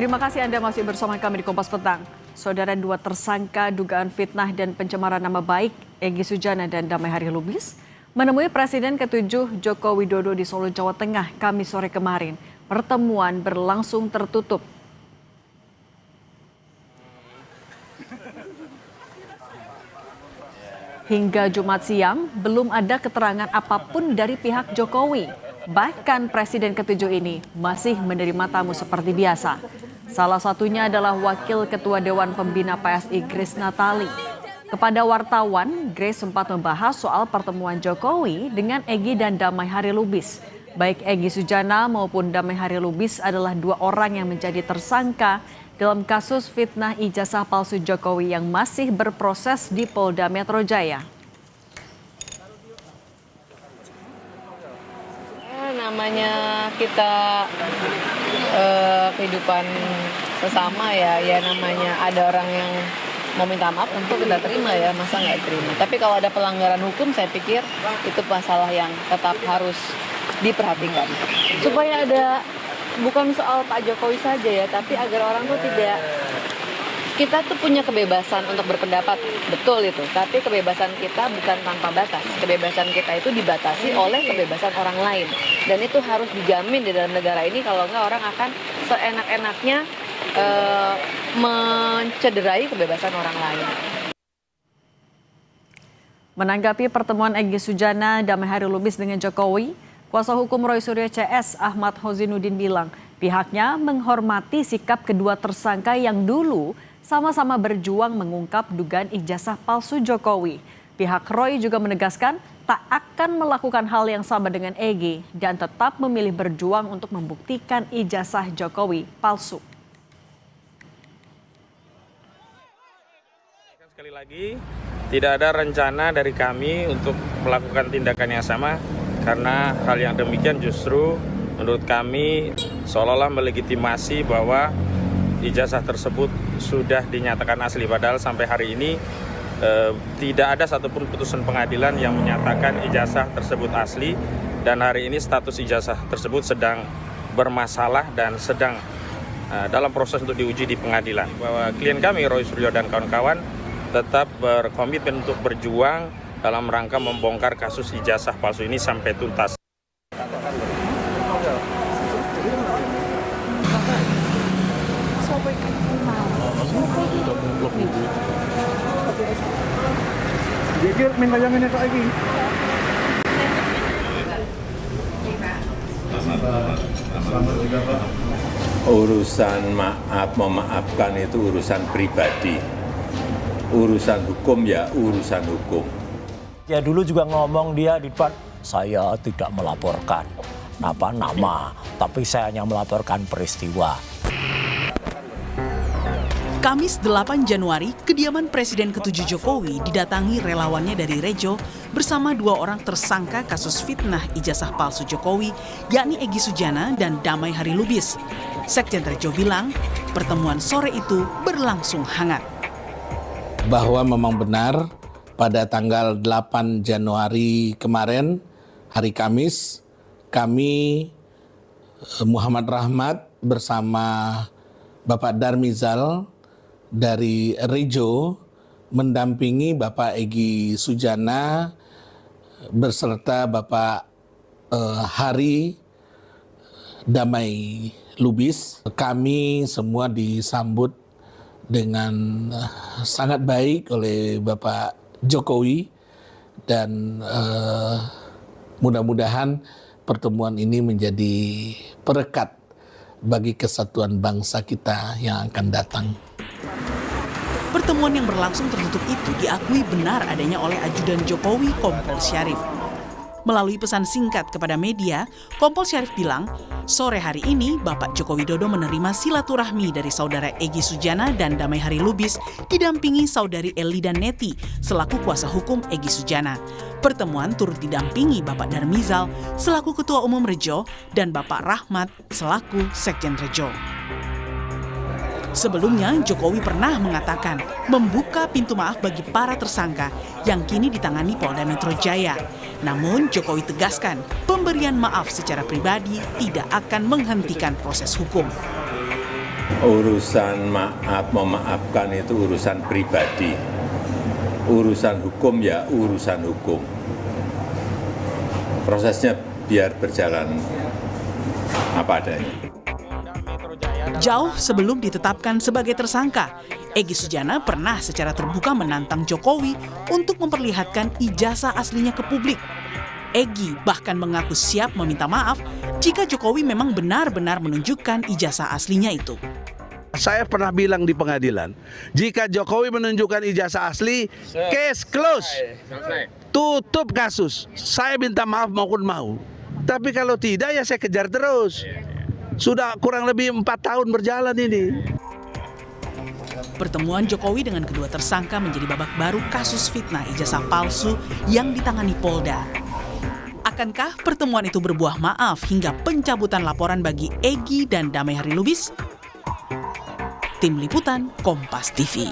Terima kasih Anda masih bersama kami di Kompas Petang. Saudara, dua tersangka dugaan fitnah dan pencemaran nama baik Egy Sujana dan Damai Hari Lubis menemui Presiden ke-7 Joko Widodo di Solo, Jawa Tengah, Kamis sore kemarin. Pertemuan berlangsung tertutup. Hingga Jumat siang, belum ada keterangan apapun dari pihak Jokowi. Bahkan Presiden ke-7 ini masih menerima tamu seperti biasa. Salah satunya adalah Wakil Ketua Dewan Pembina PSI Grace Natali. Kepada wartawan, Grace sempat membahas soal pertemuan Jokowi dengan Egy dan Damai Hari Lubis. Baik Egy Sujana maupun Damai Hari Lubis adalah dua orang yang menjadi tersangka dalam kasus fitnah ijazah palsu Jokowi yang masih berproses di Polda Metro Jaya. Namanya kita kehidupan sesama ya namanya ada orang yang mau minta maaf tentu kita terima ya, masa nggak terima. Tapi kalau ada pelanggaran hukum saya pikir itu masalah yang tetap harus diperhatikan. Supaya ada, bukan soal Pak Jokowi saja ya, tapi agar orang tuh tidak, kita tuh punya kebebasan untuk berpendapat, betul itu. Tapi kebebasan kita bukan tanpa batas. Kebebasan kita itu dibatasi oleh kebebasan orang lain. Dan itu harus dijamin di dalam negara ini, kalau enggak orang akan seenak-enaknya mencederai kebebasan orang lain. Menanggapi pertemuan Egy Sujana, Damai Hari Lubis dengan Jokowi, Kuasa hukum Roy Suryo CS Ahmad Hozinuddin bilang pihaknya menghormati sikap kedua tersangka yang dulu sama-sama berjuang mengungkap dugaan ijazah palsu Jokowi. Pihak Roy juga menegaskan tak akan melakukan hal yang sama dengan Egy dan tetap memilih berjuang untuk membuktikan ijazah Jokowi palsu. Sekali lagi, tidak ada rencana dari kami untuk melakukan tindakan yang sama. Karena hal yang demikian justru menurut kami seolah-olah melegitimasi bahwa ijazah tersebut sudah dinyatakan asli. Padahal sampai hari ini tidak ada satupun putusan pengadilan yang menyatakan ijazah tersebut asli. Dan hari ini status ijazah tersebut sedang bermasalah dan sedang dalam proses untuk diuji di pengadilan. Bahwa klien kami Roy Suryo dan kawan-kawan tetap berkomitmen untuk berjuang dalam rangka membongkar kasus ijazah palsu ini sampai tuntas. Jadi minta jangan itu lagi. Urusan memaafkan itu urusan pribadi. Urusan hukum ya urusan hukum. Ya dulu juga ngomong dia di depan, saya tidak melaporkan nama, tapi saya hanya melaporkan peristiwa. Kamis 8 Januari, kediaman Presiden ke-7 Jokowi didatangi relawannya dari Rejo bersama dua orang tersangka kasus fitnah ijazah palsu Jokowi, yakni Egy Sujana dan Damai Hari Lubis. Sekjen Rejo bilang, pertemuan sore itu berlangsung hangat. Bahwa memang benar, pada tanggal 8 Januari kemarin, hari Kamis, kami Muhammad Rahmat bersama Bapak Darmizal dari Rejo mendampingi Bapak Egy Sujana beserta Bapak Hari Damai Lubis. Kami semua disambut dengan sangat baik oleh Bapak Jokowi dan mudah-mudahan pertemuan ini menjadi perekat bagi kesatuan bangsa kita yang akan datang. Pertemuan yang berlangsung tertutup itu diakui benar adanya oleh ajudan Jokowi, Kompol Syarif. Melalui pesan singkat kepada media, Kompol Syarif bilang, sore hari ini Bapak Joko Widodo menerima silaturahmi dari saudara Egy Sujana dan Damai Hari Lubis didampingi saudari Eli dan Neti selaku kuasa hukum Egy Sujana. Pertemuan turut didampingi Bapak Darmizal selaku Ketua Umum Rejo dan Bapak Rahmat selaku Sekjen Rejo. Sebelumnya, Jokowi pernah mengatakan membuka pintu maaf bagi para tersangka yang kini ditangani Polda Metro Jaya. Namun, Jokowi tegaskan pemberian maaf secara pribadi tidak akan menghentikan proses hukum. Urusan maaf memaafkan itu urusan pribadi. Urusan hukum ya urusan hukum. Prosesnya biar berjalan apa adanya. Jauh sebelum ditetapkan sebagai tersangka, Egy Sujana pernah secara terbuka menantang Jokowi untuk memperlihatkan ijazah aslinya ke publik. Egy bahkan mengaku siap meminta maaf jika Jokowi memang benar-benar menunjukkan ijazah aslinya itu. Saya pernah bilang di pengadilan, jika Jokowi menunjukkan ijazah asli, case close, tutup kasus. Saya minta maaf maupun mau. Tapi kalau tidak ya saya kejar terus. Sudah kurang lebih 4 tahun berjalan ini. Pertemuan Jokowi dengan kedua tersangka menjadi babak baru kasus fitnah ijazah palsu yang ditangani Polda. Akankah pertemuan itu berbuah maaf hingga pencabutan laporan bagi Egy dan Damai Hari Lubis? Tim Liputan Kompas TV.